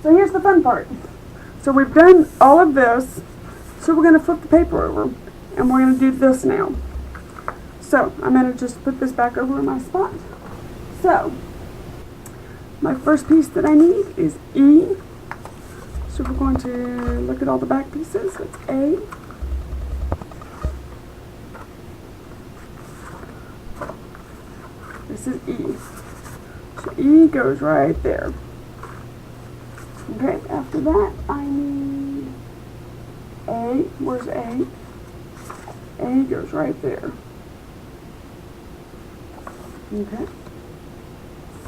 So here's the fun part. So we've done all of this. So we're going to flip the paper over. And we're going to do this now. So I'm going to just put this back over in my spot. So my first piece that I need is E. So we're going to look at all the back pieces. It's A. This is E. So E goes right there. Okay, after that I need A. Where's A? A goes right there. Okay.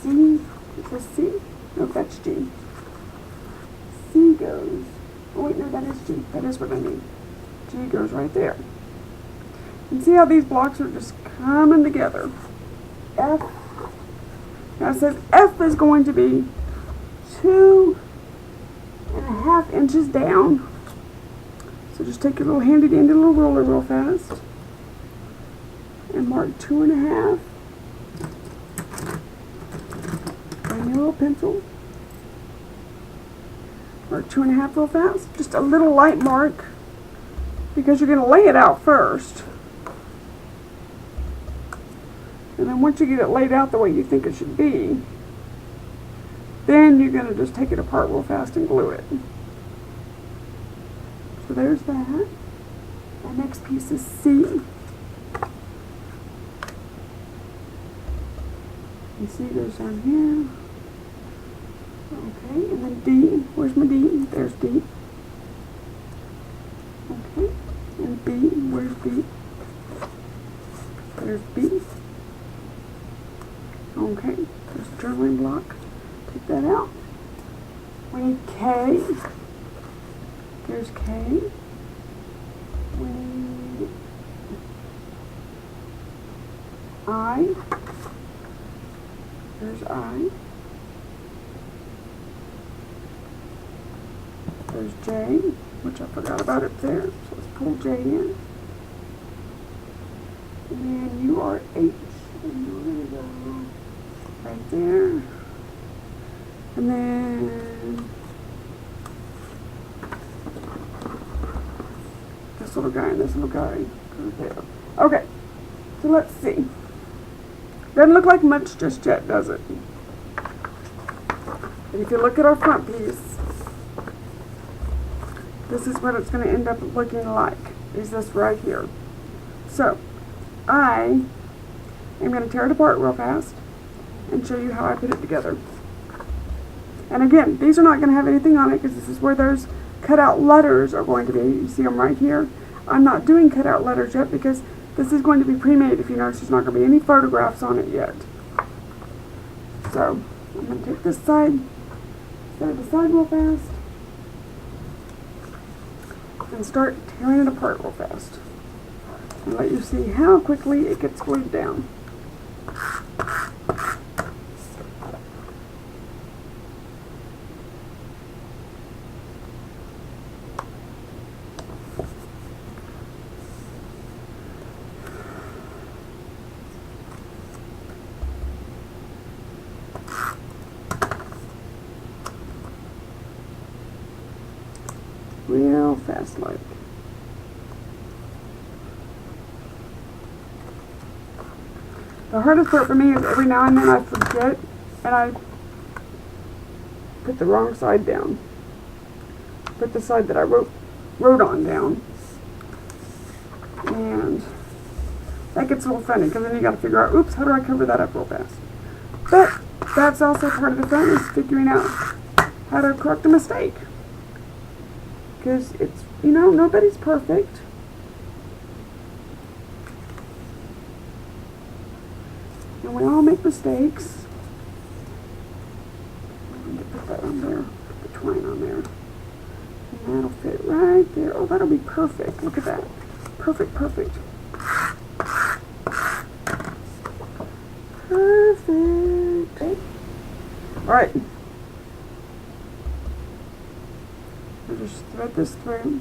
C. Is this C? No, that's G. C goes. Oh wait, no, that is G. That is what I need. G goes right there. And see how these blocks are just coming together. F. Now it says F is going to be 2.5 inches down. So just take your little handy dandy little ruler real fast and mark 2.5. Bring your little pencil. Mark 2.5 real fast. Just a little light mark because you're going to lay it out first. And then once you get it laid out the way you think it should be, then you're going to just take it apart real fast and glue it. So there's that. The next piece is C. And C goes down here. Okay, and then D. Where's my D? There's D. Okay, and B. Where's B? There's B. Okay, there's a journaling block. Take that out. We need K. There's K. We need I. There's I. There's J, which I forgot about it there. So let's pull J in. And then you are H. And you're going to go right there. And then this little guy and this little guy go there. Okay, so let's see. Doesn't look like much just yet, does it? And if you look at our front piece, this is what it's going to end up looking like, is this right here. So, I am going to tear it apart real fast and show you how I put it together. And again, these are not going to have anything on it because this is where those cutout letters are going to be. You see them right here. I'm not doing cutout letters yet because this is going to be pre-made. If you notice, there's not going to be any photographs on it yet. So, I'm going to take this side, set it aside real fast, and start tearing it apart real fast. And let you see how quickly it gets glued down. Real fast like. The hardest part for me is every now and then I forget and I put the wrong side down. Put the side that I wrote on down. And that gets a little funny because then you got to figure out, oops, how do I cover that up real fast? But that's also part of the fun, is figuring out how to correct a mistake. Because it's, you know, nobody's perfect. And we all make mistakes. I'm going to put that on there, put the twine on there. And that'll fit right there. Oh, that'll be perfect. Look at that. Perfect, perfect. Perfect. Okay. All right. I'll just thread this through.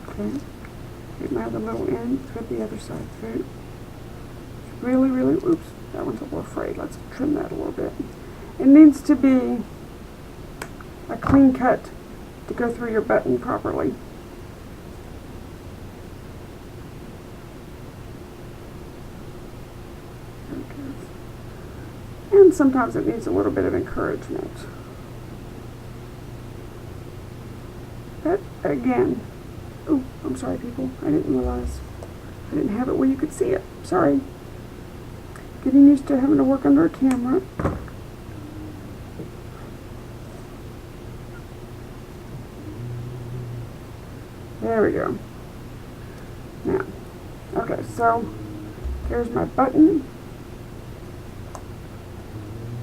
Okay. Get my other little end. Let's get the other side through. Really, really, oops, that one's a little frayed. Let's trim that a little bit. It needs to be a clean cut to go through your button properly. And sometimes it needs a little bit of encouragement. But again, oh, I'm sorry people, I didn't realize I didn't have it where you could see it. Sorry. Getting used to having to work under a camera. There we go. Now, okay, so there's my button.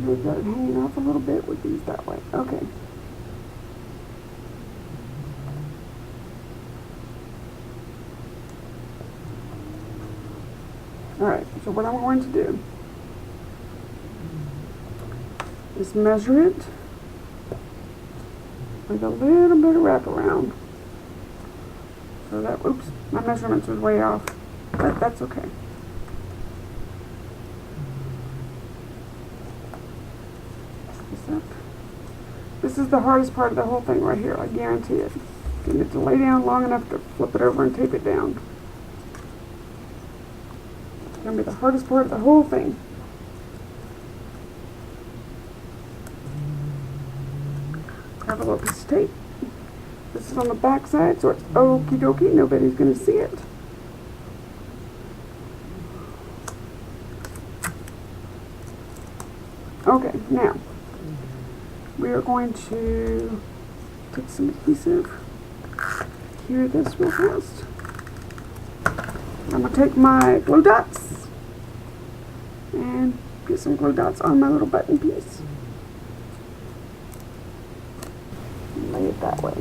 I've got it hanging off a little bit with these that way. Okay. Alright, so what I'm going to do is measure it with a little bit of wraparound. So that, oops, my measurements was way off, but that's okay. This is the hardest part of the whole thing right here, I guarantee it. Getting it to lay down long enough to flip it over and tape it down. It's going to be the hardest part of the whole thing. Have a little piece of tape. This is on the back side, so it's okie dokie, nobody's going to see it. Okay, now we are going to take some adhesive, cure this real fast. I'm going to take my glue dots and get some glue dots on my little button piece. And lay it that way.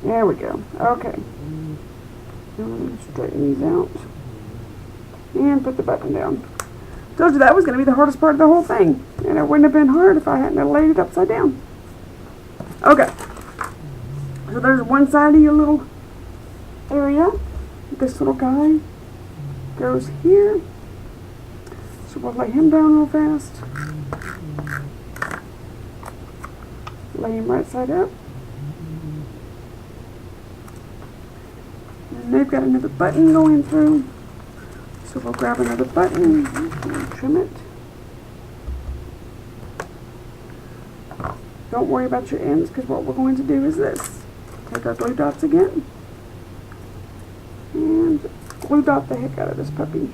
There we go. Okay. Straighten these out and put the button down. Told you that was going to be the hardest part of the whole thing, and it wouldn't have been hard if I hadn't have laid it upside down. Okay, so there's one side of your little area. This little guy goes here, so we'll lay him down real fast. Lay him right side up. And they've got another button going through, so we'll grab another button and trim it. Don't worry about your ends, because what we're going to do is this. Take our glue dots again and glue dot the heck out of this puppy.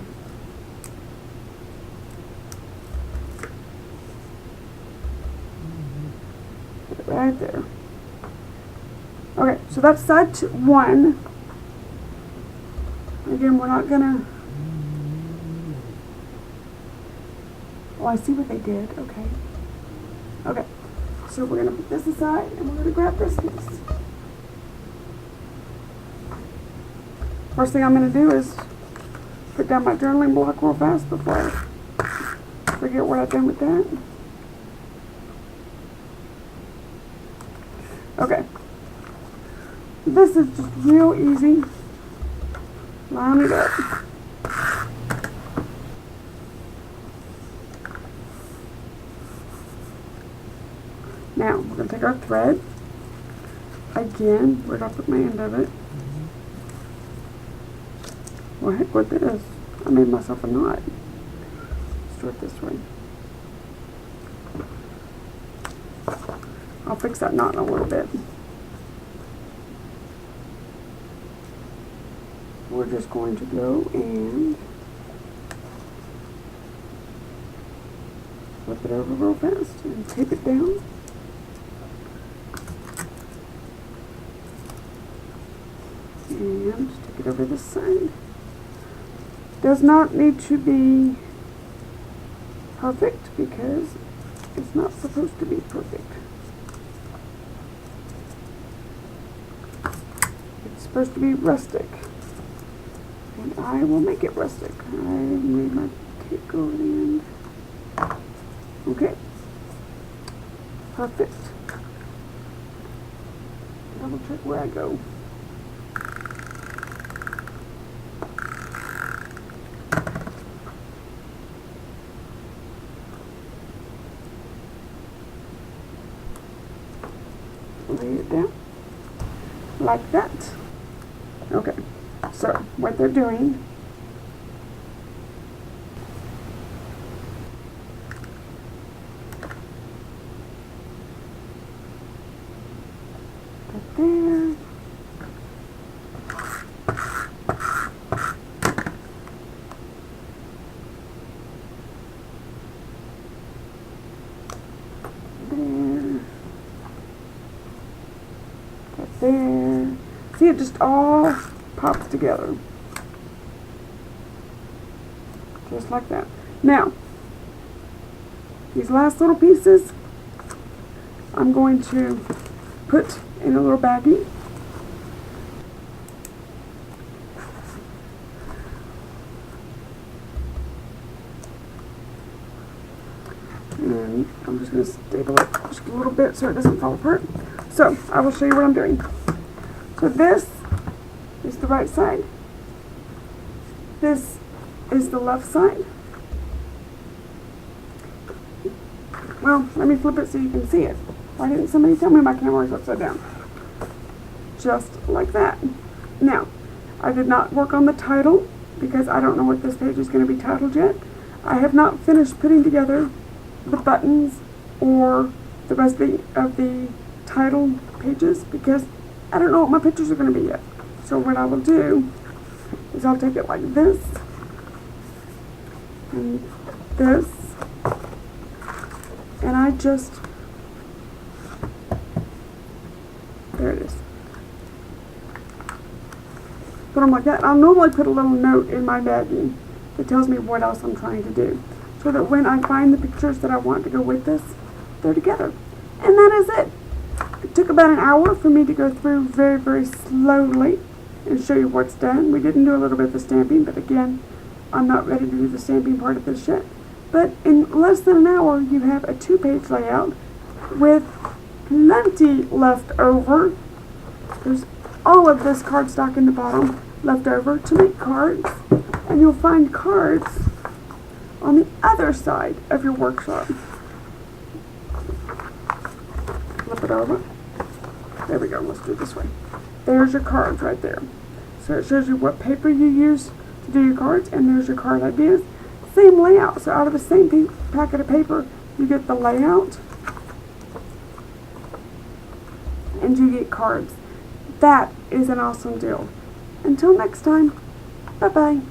Put it right there. Okay, so that's side one. Again, we're not gonna. Oh, I see what they did. Okay. Okay. So we're gonna put this aside and we're gonna grab this piece. First thing I'm gonna do is put down my journaling block real fast before I forget what I've done with that. Okay. This is just real easy. Line it up. Now, we're going to take our thread. Again, where did I put my end of it? Well, heck with this. I made myself a knot. Let's do it this way. I'll fix that knot in a little bit. We're just going to go and flip it over real fast and tape it down. And take it over this side. Does not need to be perfect because it's not supposed to be perfect. It's supposed to be rustic. And I will make it rustic. I made my tape go over the end. Okay. Perfect. Double check where I go. Lay it down like that. Okay, so what they're doing right there. There. See, it just all pops together. Just like that. Now, these last little pieces, I'm going to put in a little baggie. And I'm just going to staple it just a little bit so it doesn't fall apart. So, I will show you what I'm doing. So this is the right side. This is the left side. Well, let me flip it so you can see it. Why didn't somebody tell me my camera is upside down? Just like that. Now, I did not work on the title because I don't know what this page is going to be titled yet. I have not finished putting together the buttons or the rest of the title pages because I don't know what my pictures are going to be yet. So what I will do is I'll take it like this and this, and I just, there it is. Put them like that. I'll normally put a little note in my baggie that tells me what else I'm trying to do, so that when I find the pictures that I want to go with this, they're together. And that is it. It took about an hour for me to go through very, very slowly and show you what's done. We didn't do a little bit of the stamping, but again, I'm not ready to do the stamping part of this yet. But in less than an hour, you have a 2-page layout with plenty left over. There's all of this cardstock in the bottom left over to make cards, and you'll find cards on the other side of your workshop. Flip it over. There we go. Let's do it this way. There's your cards right there. So it shows you what paper you use to do your cards, and there's your card ideas. Same layout. So out of the same packet of paper, you get the layout, and you get cards. That is an awesome deal. Until next time, bye-bye.